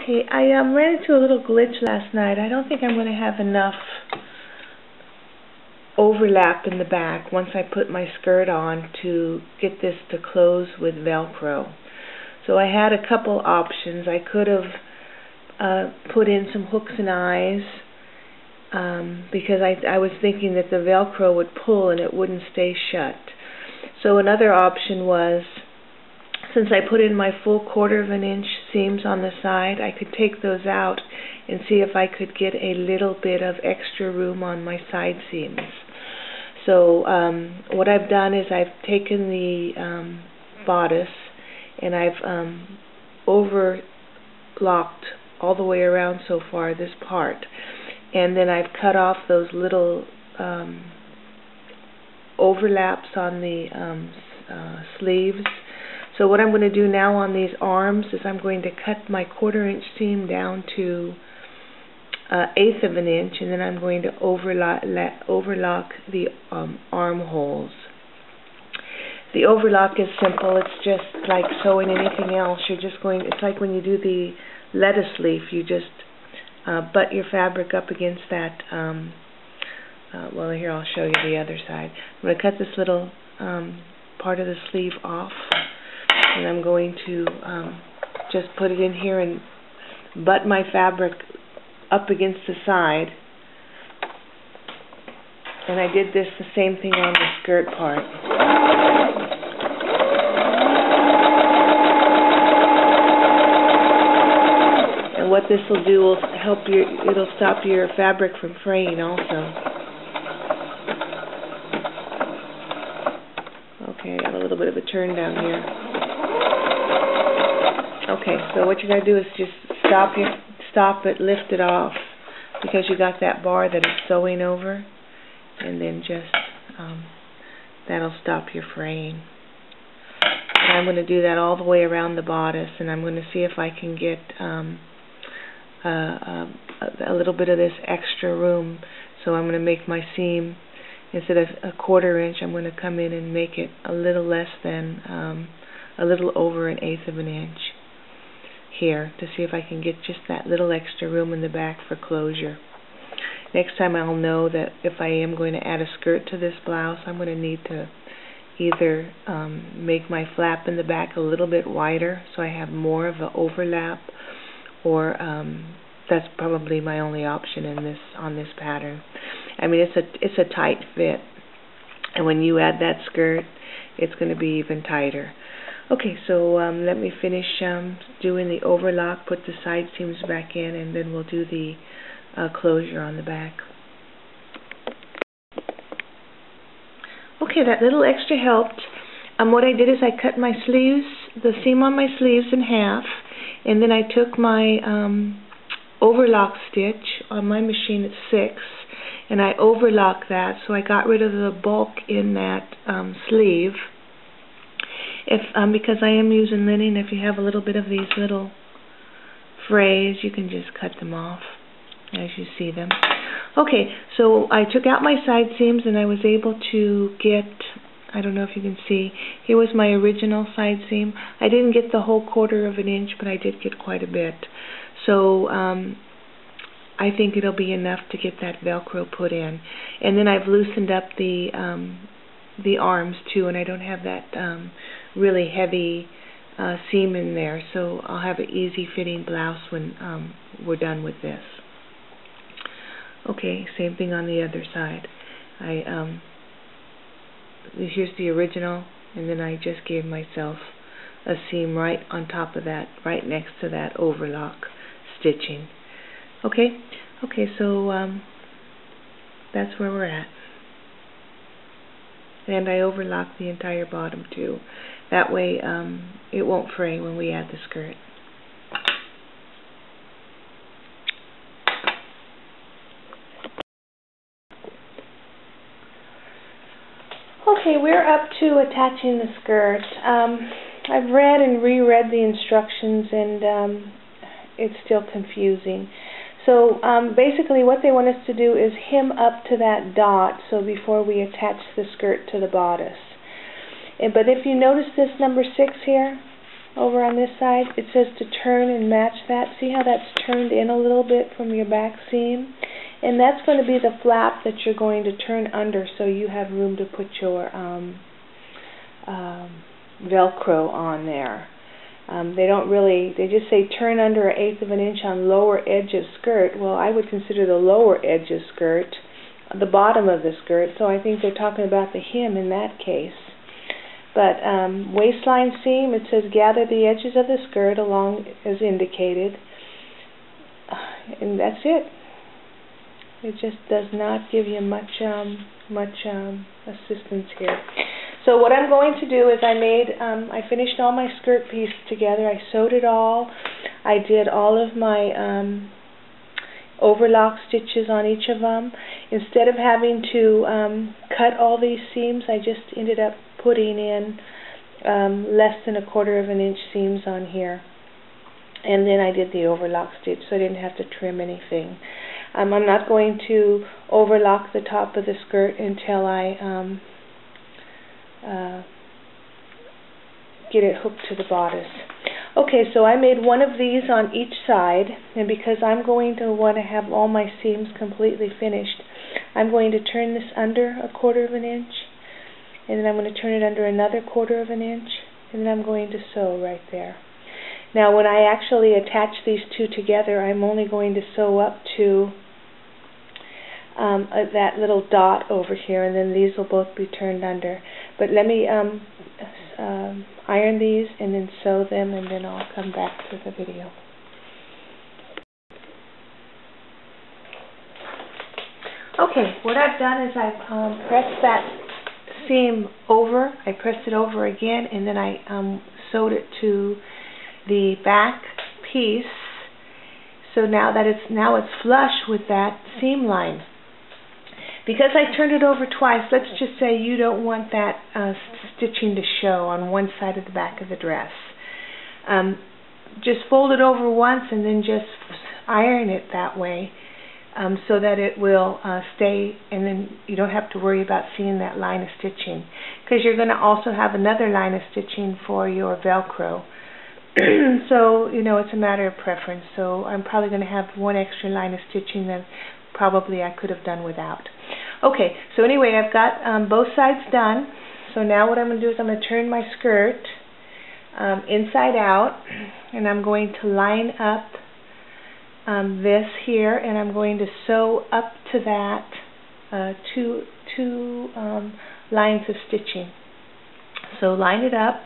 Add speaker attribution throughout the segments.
Speaker 1: Okay, I ran into a little glitch last night. I don't think I'm going to have enough overlap in the back once I put my skirt on to get this to close with Velcro. So I had a couple options. I could have put in some hooks and eyes because I was thinking that the Velcro would pull and it wouldn't stay shut. So another option was, since I put in my full 1/4 of an inch seams on the side, I could take those out and see if I could get a little bit of extra room on my side seams. So what I've done is I've taken the bodice and I've overlocked all the way around so far this part, and then I've cut off those little overlaps on the sleeves. So what I'm going to do now on these arms is I'm going to cut my 1/4 inch seam down to 1/8 of an inch, and then I'm going to overlock the armholes. The overlock is simple. It's just like sewing anything else. You're just going, it's like when you do the lettuce leaf, you just butt your fabric up against that. Well, here I'll show you the other side. I'm going to cut this little part of the sleeve off, and I'm going to just put it in here and butt my fabric up against the side. And I did this the same thing on the skirt part. And what this will do will help you, it'll stop your fabric from fraying also. Okay, I got a little bit of a turn down here. Okay, so what you're going to do is just stop it, lift it off, because you got that bar that it's sewing over, and then just that'll stop your fraying. And I'm going to do that all the way around the bodice, and I'm going to see if I can get a little bit of this extra room. So I'm going to make my seam, instead of 1/4 inch, I'm going to come in and make it a little less than, a little over 1/8 of an inch here, to see if I can get just that little extra room in the back for closure. Next time I'll know that if I am going to add a skirt to this blouse, I'm going to need to either make my flap in the back a little bit wider so I have more of an overlap, or that's probably my only option on this pattern. I mean, it's a tight fit, and when you add that skirt, it's going to be even tighter. Okay, so let me finish doing the overlock, put the side seams back in, and then we'll do the closure on the back. Okay, that little extra helped. What I did is I cut my sleeves, the seam on my sleeves, in half, and then I took my overlock stitch on my machine at 6, and I overlocked that, so I got rid of the bulk in that sleeve. Because I am using linen, if you have a little bit of these little frays, you can just cut them off as you see them. Okay, so I took out my side seams, and I was able to get, I don't know if you can see, here was my original side seam. I didn't get the whole 1/4 of an inch, but I did get quite a bit. So I think it'll be enough to get that Velcro put in. And then I've loosened up the arms too, and I don't have that really heavy seam in there, so I'll have an easy fitting blouse when we're done with this. Okay, same thing on the other side. Here's the original, and then I just gave myself a seam right on top of that, right next to that overlock stitching. Okay, so that's where we're at. And I overlock the entire bottom too. That way it won't fray when we add the skirt. Okay, we're up to attaching the skirt. I've read and reread the instructions, and it's still confusing. So basically what they want us to do is hem up to that dot, so before we attach the skirt to the bodice. But if you notice this number 6 here over on this side, it says to turn and match that. See how that's turned in a little bit from your back seam? And that's going to be the flap that you're going to turn under, so you have room to put your Velcro on there. They just say turn under 1/8 of an inch on lower edge of skirt. Well, I would consider the lower edge of skirt the bottom of the skirt, so I think they're talking about the hem in that case. But waistline seam, it says gather the edges of the skirt along as indicated, and that's it. It just does not give you much assistance here. So what I'm going to do is I finished all my skirt pieces together. I sewed it all. I did all of my overlock stitches on each of them. Instead of having to cut all these seams, I just ended up putting in less than 1/4 of an inch seams on here. And then I did the overlock stitch, so I didn't have to trim anything. I'm not going to overlock the top of the skirt until I get it hooked to the bodice. Okay, so I made one of these on each side, and because I'm going to want to have all my seams completely finished, I'm going to turn this under 1/4 of an inch, and then I'm going to turn it under another 1/4 of an inch, and then I'm going to sew right there. Now when I actually attach these two together, I'm only going to sew up to that little dot over here, and then these will both be turned under. But let me iron these and then sew them, and then I'll come back to the video. Okay, what I've done is I've pressed that seam over. I pressed it over again, and then I sewed it to the back piece. So now it's flush with that seam line. Because I turned it over twice, let's just say you don't want that stitching to show on one side of the back of the dress. Just fold it over once and then just iron it that way, so that it will stay, and then you don't have to worry about seeing that line of stitching, because you're going to also have another line of stitching for your Velcro. So, you know, it's a matter of preference. So I'm probably going to have one extra line of stitching that probably I could have done without. Okay, so anyway, I've got both sides done. So now what I'm going to do is I'm going to turn my skirt inside out, and I'm going to line up this here, and I'm going to sew up to that two lines of stitching. So line it up,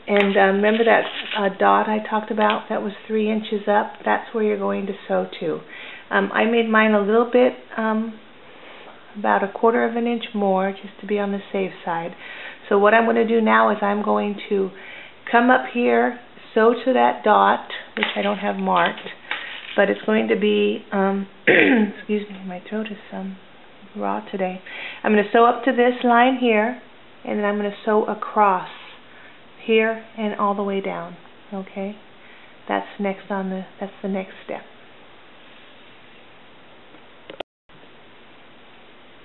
Speaker 1: and remember that dot I talked about that was 3 inches up? That's where you're going to sew to. I made mine a little bit, about 1/4 of an inch more, just to be on the safe side. So what I'm going to do now is I'm going to come up here, sew to that dot, which I don't have marked, but it's going to be, excuse me, my throat is raw today. I'm going to sew up to this line here, and then I'm going to sew across here and all the way down. Okay, that's the next step.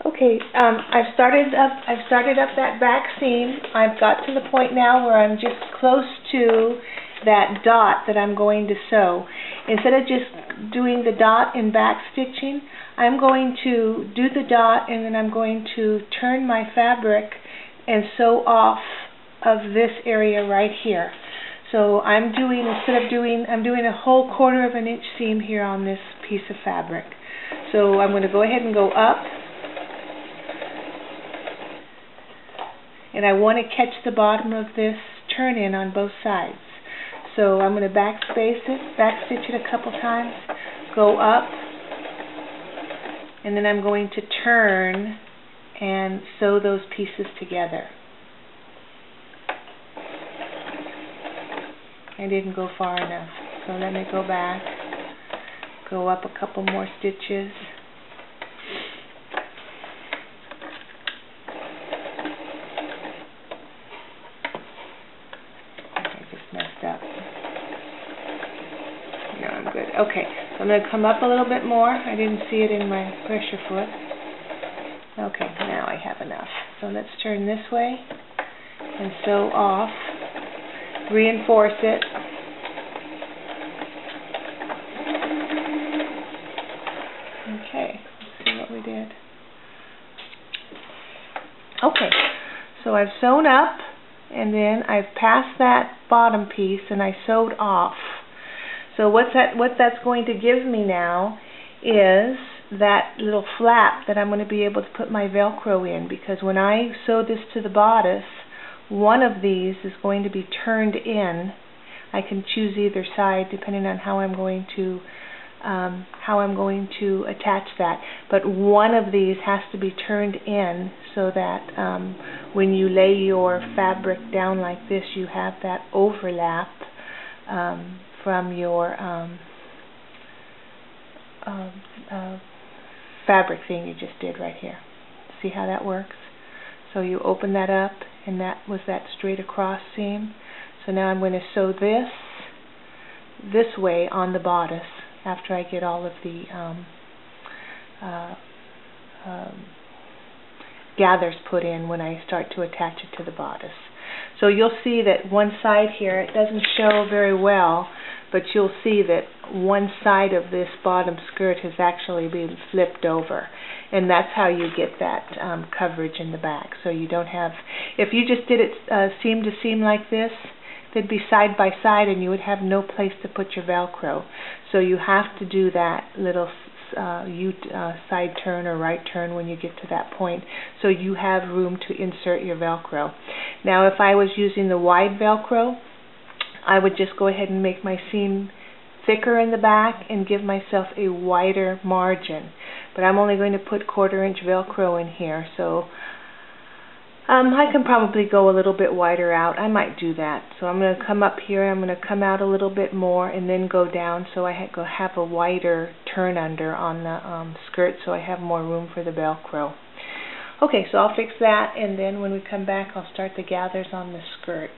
Speaker 1: Okay, I've started up that back seam. I've got to the point now where I'm just close to that dot that I'm going to sew. Instead of just doing the dot and back stitching, I'm going to do the dot, and then I'm going to turn my fabric and sew off of this area right here. So I'm doing a whole 1/4 of an inch seam here on this piece of fabric. So I'm going to go ahead and go up, and I want to catch the bottom of this turn in on both sides. So I'm going to back stitch it a couple times, go up, and then I'm going to turn and sew those pieces together. I didn't go far enough, so let me go back, go up a couple more stitches. Okay, so I'm going to come up a little bit more. I didn't see it in my pressure foot. Okay, now I have enough. So let's turn this way and sew off. reinforce it. Okay, let's see what we did. Okay, so I've sewn up, and then I've passed that bottom piece and I sewed off. So what that's going to give me now is that little flap that I'm going to be able to put my Velcro in, because when I sew this to the bodice, one of these is going to be turned in. I can choose either side depending on how I'm going to attach that, but one of these has to be turned in so that when you lay your fabric down like this, you have that overlap from your fabric thing you just did right here. See how that works? So you open that up, and that was that straight across seam. So now I'm going to sew this way on the bodice after I get all of the gathers put in when I start to attach it to the bodice. So you'll see that one side here, it doesn't show very well, but you'll see that one side of this bottom skirt has actually been flipped over, and that's how you get that coverage in the back. So you don't have, if you just did it seam to seam like this, they'd be side by side and you would have no place to put your Velcro. So you have to do that little side turn or right turn when you get to that point, so you have room to insert your Velcro. Now if I was using the wide Velcro, I would just go ahead and make my seam thicker in the back and give myself a wider margin. But I'm only going to put 1/4 inch Velcro in here, so I can probably go a little bit wider out. I might do that. So I'm going to come up here, I'm going to come out a little bit more and then go down, so I have a wider turn under on the skirt, so I have more room for the Velcro. Okay, so I'll fix that, and then when we come back I'll start the gathers on the skirt.